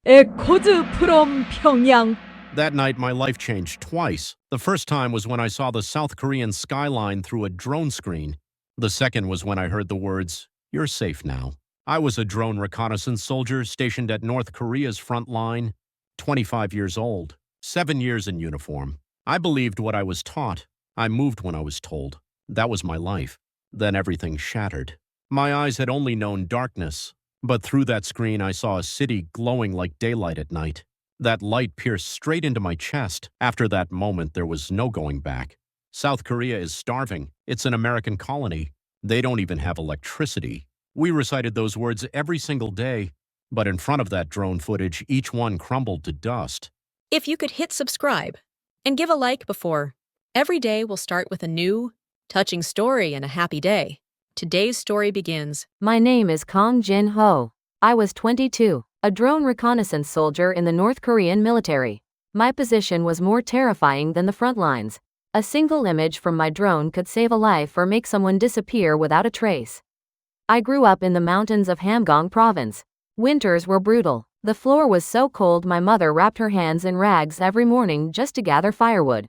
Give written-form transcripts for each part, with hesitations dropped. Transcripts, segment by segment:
A code from Pyongyang. That night, my life changed twice. The first time was when I saw the South Korean skyline through a drone screen. The second was when I heard the words, "You're safe now." I was a drone reconnaissance soldier stationed at North Korea's front line, 25 years old, 7 years in uniform. I believed what I was taught. I moved when I was told. That was my life. Then everything shattered. My eyes had only known darkness, but through that screen I saw a city glowing like daylight at night. That light pierced straight into my chest. After that moment, there was no going back. South Korea is starving. It's an American colony. They don't even have electricity. We recited those words every single day, but in front of that drone footage, each one crumbled to dust. If you could hit subscribe and give a like before, every day will start with a new, touching story and a happy day. Today's story begins. My name is Kang Jin Ho. I was 22, a drone reconnaissance soldier in the North Korean military. My position was more terrifying than the front lines. A single image from my drone could save a life or make someone disappear without a trace. I grew up in the mountains of Hamgyong province. Winters were brutal. The floor was so cold my mother wrapped her hands in rags every morning just to gather firewood.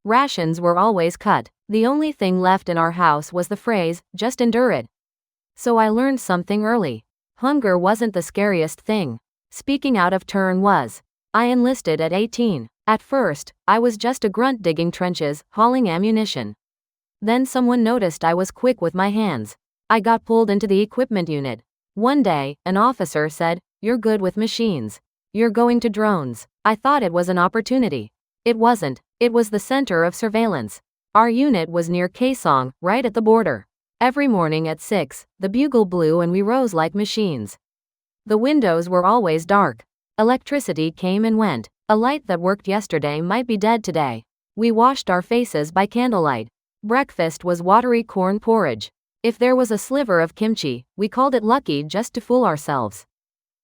Rations were always cut. The only thing left in our house was the phrase, "Just endure it." So I learned something early. Hunger wasn't the scariest thing. Speaking out of turn was. I enlisted at 18. At first, I was just a grunt digging trenches, hauling ammunition. Then someone noticed I was quick with my hands. I got pulled into the equipment unit. One day, an officer said, "You're good with machines. You're going to drones." I thought it was an opportunity. It wasn't. It was the center of surveillance. Our unit was near Kaesong, right at the border. Every morning at 6, the bugle blew and we rose like machines. The windows were always dark. Electricity came and went. A light that worked yesterday might be dead today. We washed our faces by candlelight. Breakfast was watery corn porridge. If there was a sliver of kimchi, we called it lucky just to fool ourselves.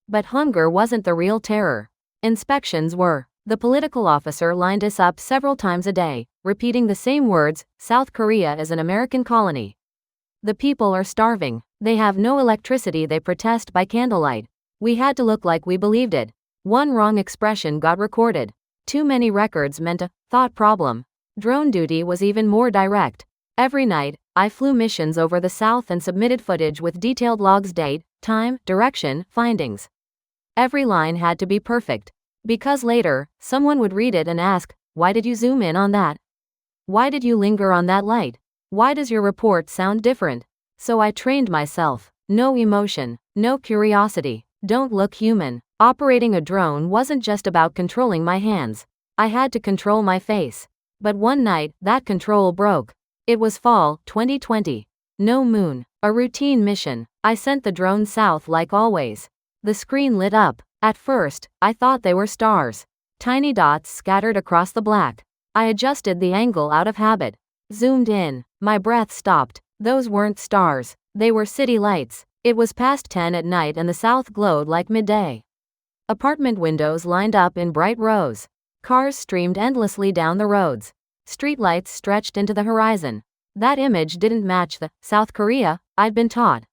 But hunger wasn't the real terror. Inspections were. The political officer lined us up several times a day, repeating the same words, "South Korea is an American colony. The people are starving. They have no electricity. They protest by candlelight." We had to look like we believed it. One wrong expression got recorded. Too many records meant a thought problem. Drone duty was even more direct. Every night, I flew missions over the south and submitted footage with detailed logs, date, time, direction, findings. Every line had to be perfect. Because later, someone would read it and ask, "Why did you zoom in on that? Why did you linger on that light? Why does your report sound different?" So I trained myself. No emotion, no curiosity, don't look human. Operating a drone wasn't just about controlling my hands. I had to control my face. But one night, that control broke. It was fall, 2020. No moon. A routine mission. I sent the drone south like always. The screen lit up. At first, I thought they were stars. Tiny dots scattered across the black. I adjusted the angle out of habit. Zoomed in. My breath stopped. Those weren't stars. They were city lights. It was past 10 at night and the south glowed like midday. Apartment windows lined up in bright rows. Cars streamed endlessly down the roads. Streetlights stretched into the horizon. That image didn't match the South Korea I'd been taught.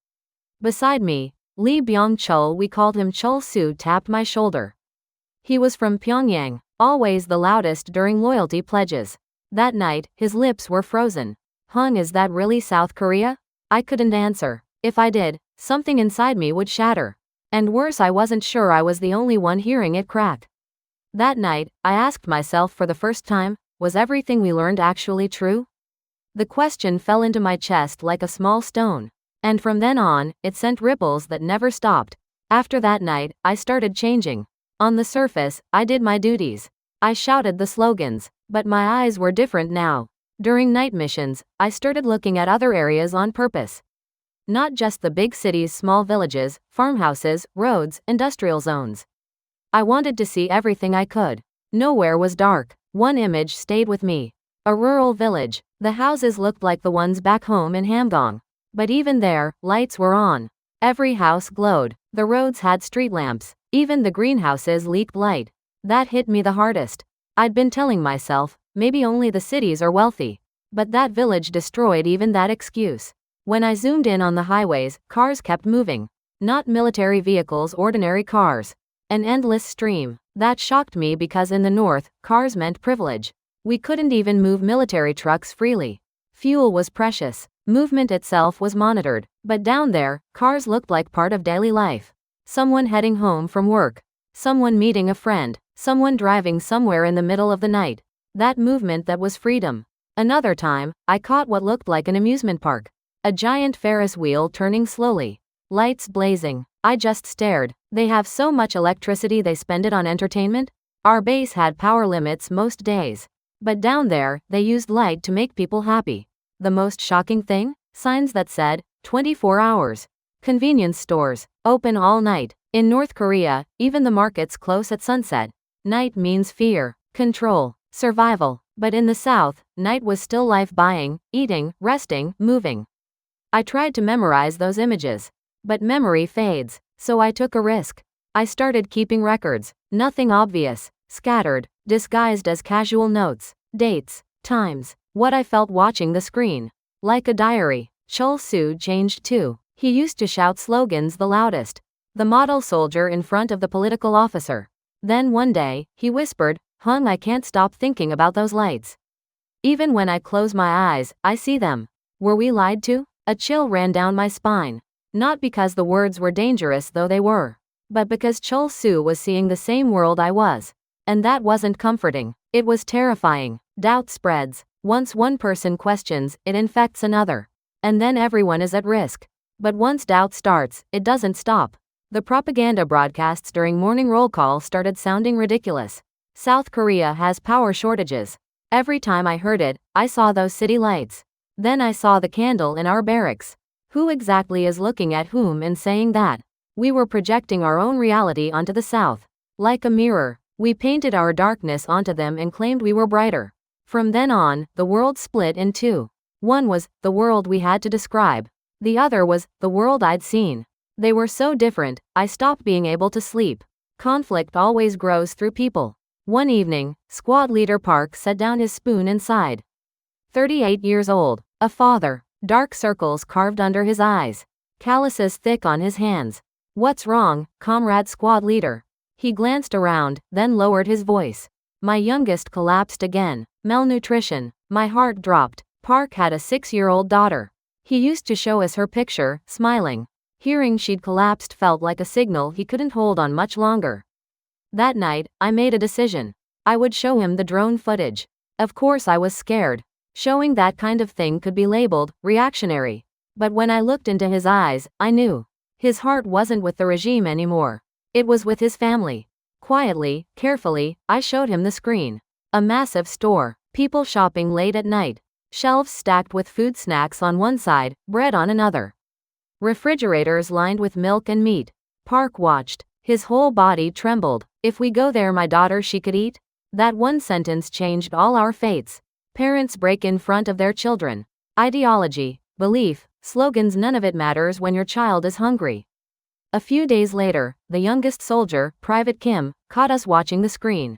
Beside me, Lee Byung-chul, we called him Chul-soo, tapped my shoulder. He was from Pyongyang, always the loudest during loyalty pledges. That night, his lips were frozen. Is that really South Korea? I couldn't answer. If I did, something inside me would shatter. And worse, I wasn't sure I was the only one hearing it crack. That night, I asked myself for the first time, was everything we learned actually true? The question fell into my chest like a small stone. And from then on, it sent ripples that never stopped. After that night, I started changing. On the surface, I did my duties. I shouted the slogans, but my eyes were different now. During night missions, I started looking at other areas on purpose. Not just the big cities, small villages, farmhouses, roads, industrial zones. I wanted to see everything I could. Nowhere was dark. One image stayed with me. A rural village. The houses looked like the ones back home in Hamgyong. But even there, lights were on. Every house glowed. The roads had street lamps. Even the greenhouses leaked light. That hit me the hardest. I'd been telling myself, maybe only the cities are wealthy. But that village destroyed even that excuse. When I zoomed in on the highways, cars kept moving. Not military vehicles, ordinary cars. An endless stream. That shocked me because in the north, cars meant privilege. We couldn't even move military trucks freely. Fuel was precious. Movement itself was monitored. But down there, cars looked like part of daily life. Someone heading home from work. Someone meeting a friend. Someone driving somewhere in the middle of the night. That movement that was freedom. Another time, I caught what looked like an amusement park. A giant Ferris wheel turning slowly. Lights blazing. I just stared. They have so much electricity they spend it on entertainment? Our base had power limits most days. But down there, they used light to make people happy. The most shocking thing? Signs that said, 24 hours. Convenience stores, open all night. In North Korea, even the markets close at sunset. Night means fear, control, survival. But in the south, night was still life buying, eating, resting, moving. I tried to memorize those images. But memory fades, so I took a risk. I started keeping records, nothing obvious, scattered, disguised as casual notes, dates, times, what I felt watching the screen. Like a diary. Chol-soo changed too. He used to shout slogans the loudest. The model soldier in front of the political officer. Then one day, he whispered, "Hung, I can't stop thinking about those lights. Even when I close my eyes, I see them." Were we lied to? A chill ran down my spine. Not because the words were dangerous, though they were. But because Chol-soo was seeing the same world I was. And that wasn't comforting. It was terrifying. Doubt spreads. Once one person questions, it infects another. And then everyone is at risk. But once doubt starts, it doesn't stop. The propaganda broadcasts during morning roll call started sounding ridiculous. South Korea has power shortages. Every time I heard it, I saw those city lights. Then I saw the candle in our barracks. Who exactly is looking at whom and saying that? We were projecting our own reality onto the South. Like a mirror, we painted our darkness onto them and claimed we were brighter. From then on, the world split in two. One was the world we had to describe. The other was the world I'd seen. They were so different, I stopped being able to sleep. Conflict always grows through people. One evening, Squad Leader Park set down his spoon and sighed. 38 years old, a father. Dark circles carved under his eyes. Calluses thick on his hands. "What's wrong, comrade squad leader?" He glanced around, then lowered his voice. My youngest collapsed again. Malnutrition. My heart dropped. Park had a 6-year-old daughter. He used to show us her picture, smiling. Hearing she'd collapsed felt like a signal he couldn't hold on much longer. That night, I made a decision. I would show him the drone footage. Of course I was scared. Showing that kind of thing could be labeled reactionary. But when I looked into his eyes, I knew. His heart wasn't with the regime anymore. It was with his family. Quietly, carefully, I showed him the screen. A massive store. People shopping late at night. Shelves stacked with food snacks on one side, bread on another. Refrigerators lined with milk and meat. Park watched. His whole body trembled. "If we go there, my daughter, she could eat?" That one sentence changed all our fates. Parents break in front of their children. Ideology, belief, slogans, none of it matters when your child is hungry. A few days later, the youngest soldier, Private Kim, caught us watching the screen.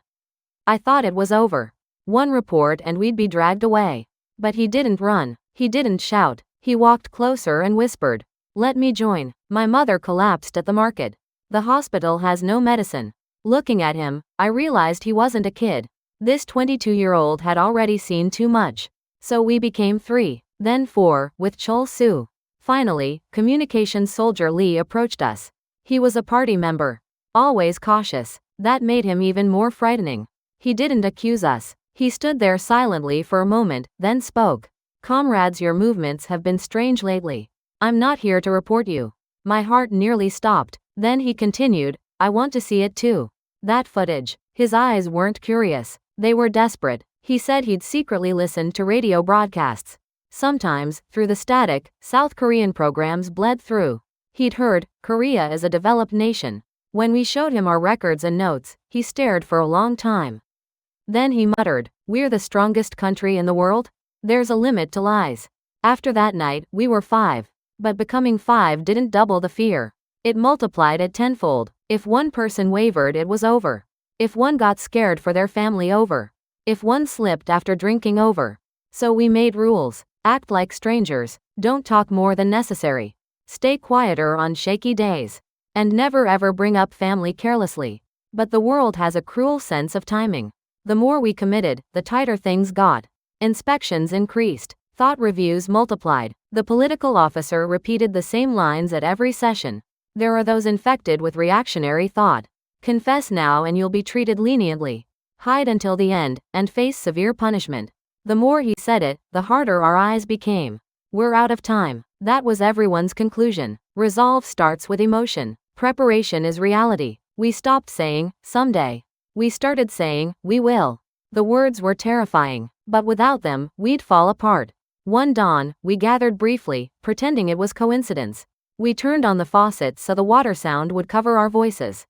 I thought it was over. One report and we'd be dragged away. But he didn't run. He didn't shout. He walked closer and whispered, "Let me join." My mother collapsed at the market. The hospital has no medicine. Looking at him, I realized he wasn't a kid. This 22-year-old had already seen too much. So we became 3, then 4, with Chol-soo. Finally, communications soldier Lee approached us. He was a party member. Always cautious. That made him even more frightening. He didn't accuse us. He stood there silently for a moment, then spoke. "Comrades, your movements have been strange lately. I'm not here to report you." My heart nearly stopped. Then he continued, "I want to see it too. That footage." His eyes weren't curious. They were desperate. He said he'd secretly listened to radio broadcasts. Sometimes, through the static, South Korean programs bled through. He'd heard, "Korea is a developed nation." When we showed him our records and notes, he stared for a long time. Then he muttered, "We're the strongest country in the world? There's a limit to lies." After that night, we were 5. But becoming 5 didn't double the fear. It multiplied it tenfold. If one person wavered, it was over. If one got scared for their family, over. If one slipped after drinking, over. So we made rules. Act like strangers. Don't talk more than necessary. Stay quieter on shaky days. And never ever bring up family carelessly. But the world has a cruel sense of timing. The more we committed, the tighter things got. Inspections increased. Thought reviews multiplied. The political officer repeated the same lines at every session. There are those infected with reactionary thought. Confess now and you'll be treated leniently. Hide until the end, and face severe punishment. The more he said it, the harder our eyes became. We're out of time. That was everyone's conclusion. Resolve starts with emotion. Preparation is reality. We stopped saying, someday. We started saying, we will. The words were terrifying, but without them, we'd fall apart. One dawn, we gathered briefly, pretending it was coincidence. We turned on the faucet so the water sound would cover our voices.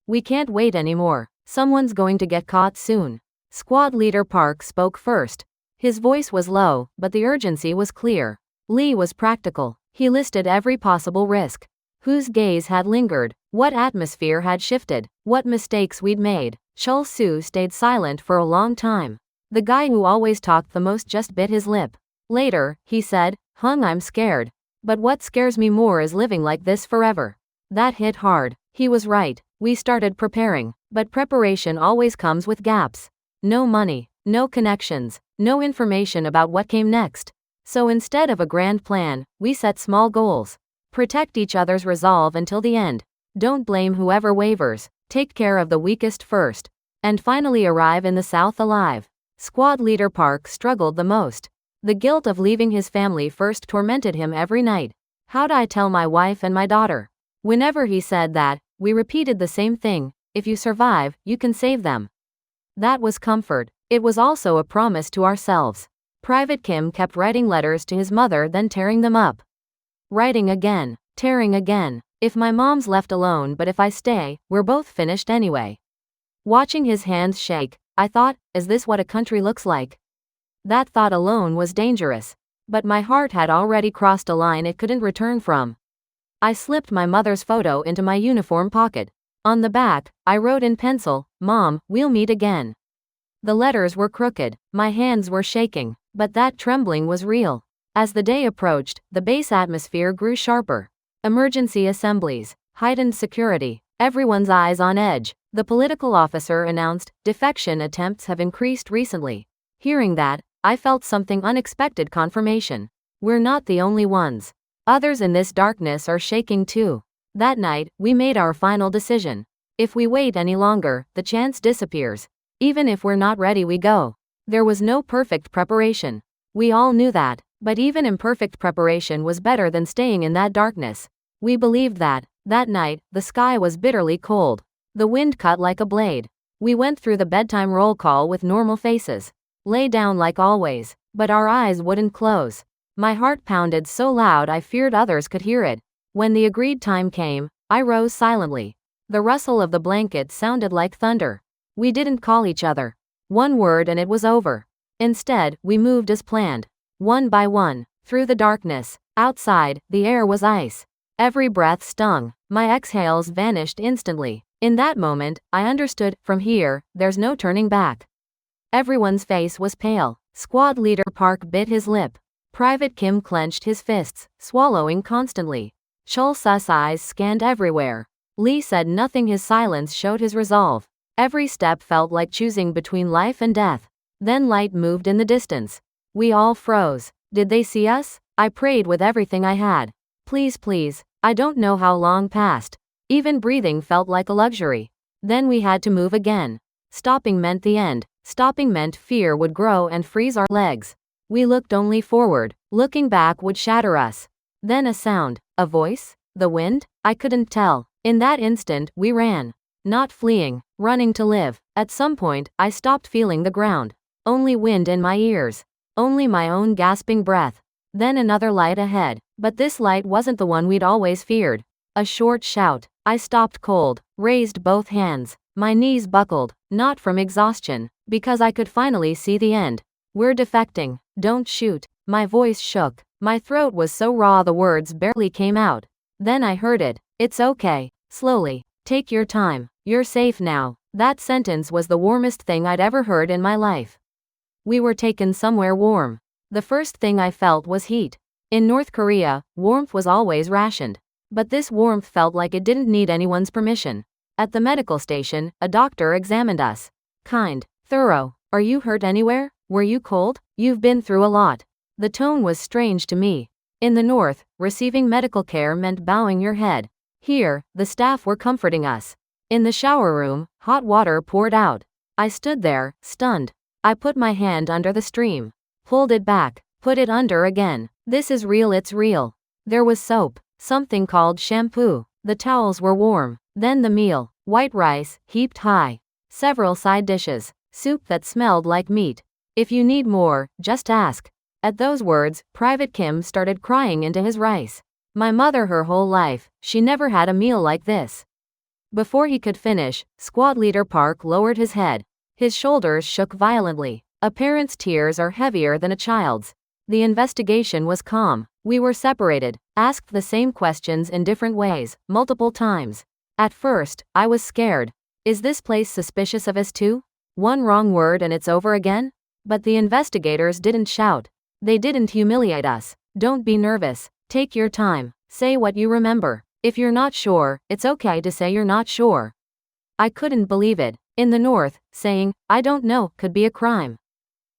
We can't wait anymore. Someone's going to get caught soon. Squad leader Park spoke first. His voice was low, but the urgency was clear. Lee was practical. He listed every possible risk. Whose gaze had lingered, what atmosphere had shifted, what mistakes we'd made. Chul-soo stayed silent for a long time. The guy who always talked the most just bit his lip. Later, he said, I'm scared. But what scares me more is living like this forever. That hit hard. He was right. We started preparing, but preparation always comes with gaps. No money, no connections, no information about what came next. So instead of a grand plan, we set small goals. Protect each other's resolve until the end. Don't blame whoever wavers. Take care of the weakest first. And finally arrive in the South alive. Squad leader Park struggled the most. The guilt of leaving his family first tormented him every night. How'd I tell my wife and my daughter? Whenever he said that, we repeated the same thing. If you survive, you can save them. That was comfort. It was also a promise to ourselves. Private Kim kept writing letters to his mother, then tearing them up. Writing again. Tearing again. If my mom's left alone, but if I stay, we're both finished anyway. Watching his hands shake, I thought, is this what a country looks like? That thought alone was dangerous. But my heart had already crossed a line it couldn't return from. I slipped my mother's photo into my uniform pocket. On the back, I wrote in pencil, Mom, we'll meet again. The letters were crooked, my hands were shaking, but that trembling was real. As the day approached, the base atmosphere grew sharper. Emergency assemblies, heightened security, everyone's eyes on edge. The political officer announced, defection attempts have increased recently. Hearing that, I felt something unexpected confirmation. We're not the only ones. Others in this darkness are shaking too. That night, we made our final decision. If we wait any longer, the chance disappears. Even if we're not ready, we go. There was no perfect preparation. We all knew that, but even imperfect preparation was better than staying in that darkness. We believed that. That night, the sky was bitterly cold. The wind cut like a blade. We went through the bedtime roll call with normal faces. Lay down like always, but our eyes wouldn't close. My heart pounded so loud I feared others could hear it. When the agreed time came, I rose silently. The rustle of the blanket sounded like thunder. We didn't call each other. One word and it was over. Instead, we moved as planned. One by one, through the darkness. Outside, the air was ice. Every breath stung. My exhales vanished instantly. In that moment, I understood, from here, there's no turning back. Everyone's face was pale. Squad leader Park bit his lip. Private Kim clenched his fists, swallowing constantly. Chul-soo's eyes scanned everywhere. Lee said nothing. His silence showed his resolve. Every step felt like choosing between life and death. Then light moved in the distance. We all froze. Did they see us? I prayed with everything I had. Please, please. I don't know how long passed. Even breathing felt like a luxury. Then we had to move again. Stopping meant the end. Stopping meant fear would grow and freeze our legs. We looked only forward. Looking back would shatter us. Then a sound. A voice? The wind? I couldn't tell. In that instant, we ran. Not fleeing, running to live. At some point, I stopped feeling the ground. Only wind in my ears. Only my own gasping breath. Then another light ahead. But this light wasn't the one we'd always feared. A short shout. I stopped cold, raised both hands. My knees buckled, not from exhaustion, because I could finally see the end. We're defecting. Don't shoot. My voice shook. My throat was so raw the words barely came out. Then I heard it. It's okay. Slowly. Take your time. You're safe now. That sentence was the warmest thing I'd ever heard in my life. We were taken somewhere warm. The first thing I felt was heat. In North Korea, warmth was always rationed. But this warmth felt like it didn't need anyone's permission. At the medical station, a doctor examined us. Kind, thorough. Are you hurt anywhere? Were you cold? You've been through a lot. The tone was strange to me. In the North, receiving medical care meant bowing your head. Here, the staff were comforting us. In the shower room, hot water poured out. I stood there, stunned. I put my hand under the stream. Pulled it back. Put it under again. This is real, it's real. There was soap. Something called shampoo. The towels were warm. Then the meal. White rice, heaped high. Several side dishes. Soup that smelled like meat. If you need more, just ask. At those words, Private Kim started crying into his rice. My mother, her whole life, she never had a meal like this. Before he could finish, Squad Leader Park lowered his head. His shoulders shook violently. A parent's tears are heavier than a child's. The investigation was calm. We were separated, asked the same questions in different ways, multiple times. At first, I was scared. Is this place suspicious of us too? One wrong word and it's over again? But the investigators didn't shout. They didn't humiliate us. Don't be nervous. Take your time. Say what you remember. If you're not sure, it's okay to say you're not sure. I couldn't believe it. In the North, saying, I don't know, could be a crime.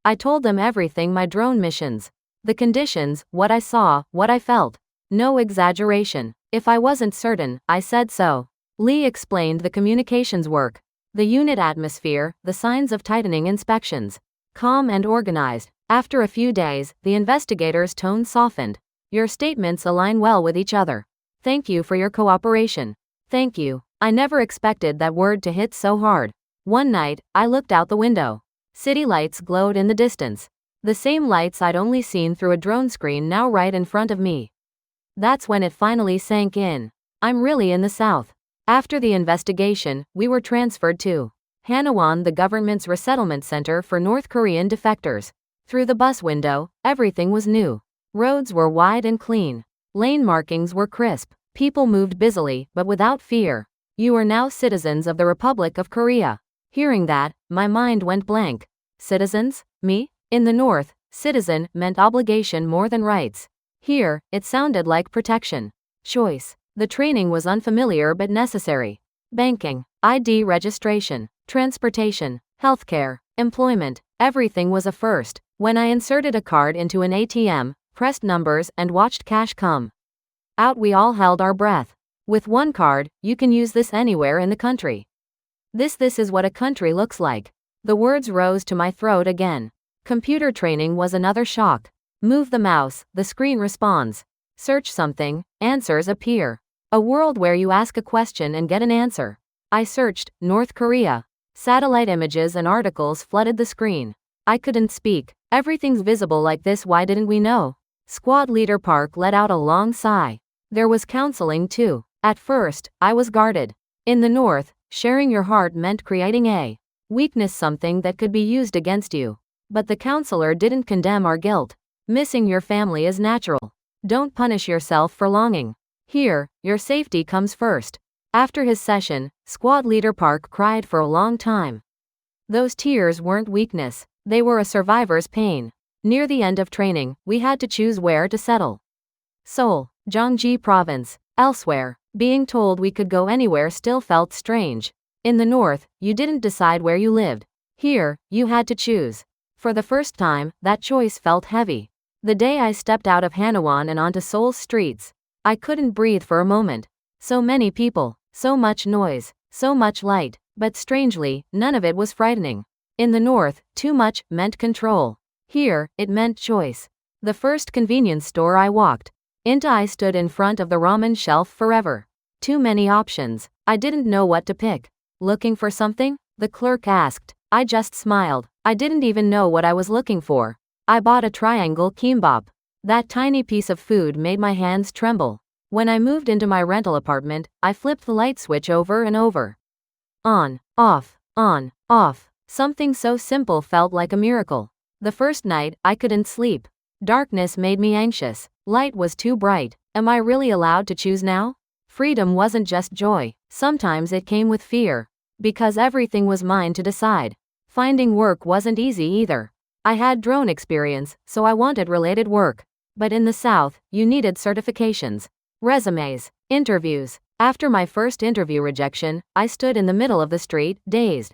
I told them everything, my drone missions. The conditions, what I saw, what I felt. No exaggeration. If I wasn't certain, I said so. Lee explained the communications work. The unit atmosphere, the signs of tightening inspections. Calm and organized. After a few days, the investigators' tone softened. Your statements align well with each other. Thank you for your cooperation. Thank you. I never expected that word to hit so hard. One night, I looked out the window. City lights glowed in the distance. The same lights I'd only seen through a drone screen now right in front of me. That's when it finally sank in. I'm really in the South. After the investigation, we were transferred to Hanwon, the government's resettlement center for North Korean defectors. Through the bus window, everything was new. Roads were wide and clean. Lane markings were crisp. People moved busily, but without fear. You are now citizens of the Republic of Korea. Hearing that, my mind went blank. Citizens? Me? In the North, citizen meant obligation more than rights. Here, it sounded like protection. Choice. The training was unfamiliar but necessary. Banking, ID registration, transportation, healthcare, employment, everything was a first. When I inserted a card into an ATM, pressed numbers and watched cash come out, we all held our breath. With one card, you can use this anywhere in the country. This is what a country looks like. The words rose to my throat again. Computer training was another shock. Move the mouse, the screen responds. Search something, answers appear. A world where you ask a question and get an answer. I searched, North Korea. Satellite images and articles flooded the screen. I couldn't speak. Everything's visible like this, why didn't we know? Squad Leader Park let out a long sigh. There was counseling too. At first, I was guarded. In the North, sharing your heart meant creating a weakness, something that could be used against you. But the counselor didn't condemn our guilt. Missing your family is natural. Don't punish yourself for longing. Here, your safety comes first. After his session, Squad Leader Park cried for a long time. Those tears weren't weakness, they were a survivor's pain. Near the end of training, we had to choose where to settle. Seoul, Gyeonggi Province. Elsewhere, being told we could go anywhere still felt strange. In the North, you didn't decide where you lived. Here, you had to choose. For the first time, that choice felt heavy. The day I stepped out of Hanwon and onto Seoul's streets, I couldn't breathe for a moment. So many people, so much noise, so much light, but strangely, none of it was frightening. In the North, too much meant control. Here, it meant choice. The first convenience store I walked into, I stood in front of the ramen shelf forever. Too many options. I didn't know what to pick. Looking for something? The clerk asked. I just smiled. I didn't even know what I was looking for. I bought a triangle kimbap. That tiny piece of food made my hands tremble. When I moved into my rental apartment, I flipped the light switch over and over. On, off, on, off. Something so simple felt like a miracle. The first night, I couldn't sleep. Darkness made me anxious. Light was too bright. Am I really allowed to choose now? Freedom wasn't just joy. Sometimes it came with fear. Because everything was mine to decide. Finding work wasn't easy either. I had drone experience, so I wanted related work. But in the South, you needed certifications, resumes, Interviews. After my first interview rejection, I stood in the middle of the street, dazed.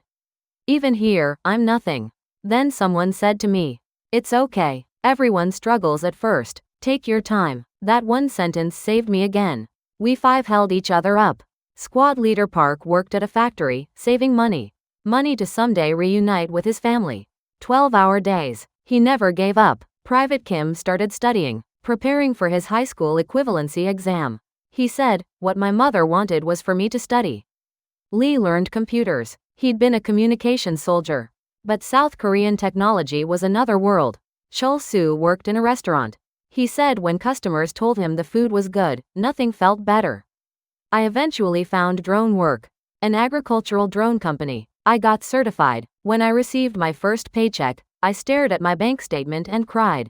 Even here, I'm nothing. Then someone said to me, "It's okay. Everyone struggles at first. Take your time." That one sentence saved me again. We five held each other up. Squad leader Park worked at a factory, saving money. Money to someday reunite with his family. 12-hour days. He never gave up. Private Kim started studying, preparing for his high school equivalency exam. He said, what my mother wanted was for me to study. Lee learned computers. He'd been a communication soldier. But South Korean technology was another world. Chol-soo worked in a restaurant. He said when customers told him the food was good, nothing felt better. I eventually found drone work. An agricultural drone company. I got certified. When I received my first paycheck, I stared at my bank statement and cried.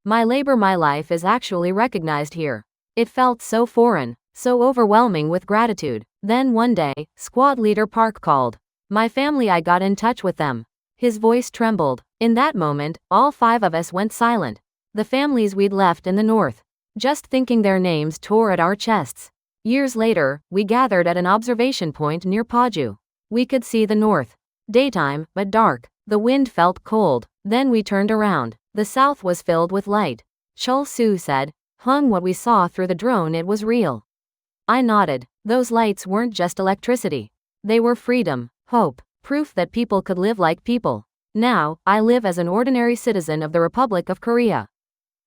My labor, my life is actually recognized here. It felt so foreign, so overwhelming with gratitude. Then one day, squad leader Park called. My family, I got in touch with them. His voice trembled. In that moment, all five of us went silent. The families we'd left in the north. Just thinking their names tore at our chests. Years later, we gathered at an observation point near Paju. We could see the north. Daytime, but dark. The wind felt cold. Then we turned around. The south was filled with light. Chol-soo said, "Hung, what we saw through the drone, it was real." I nodded. Those lights weren't just electricity. They were freedom, hope, proof that people could live like people. Now, I live as an ordinary citizen of the Republic of Korea.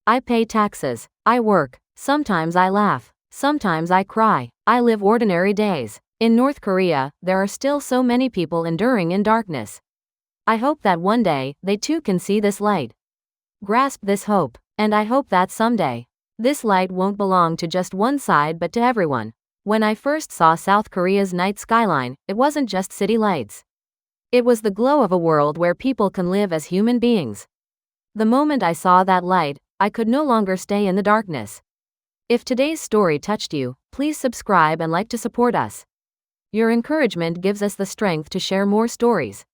I pay taxes. I work. Sometimes I laugh. Sometimes I cry. I live ordinary days. In North Korea, there are still so many people enduring in darkness. I hope that one day, they too can see this light. Grasp this hope. And I hope that someday, this light won't belong to just one side but to everyone. When I first saw South Korea's night skyline, it wasn't just city lights. It was the glow of a world where people can live as human beings. The moment I saw that light, I could no longer stay in the darkness. If today's story touched you, please subscribe and like to support us. Your encouragement gives us the strength to share more stories.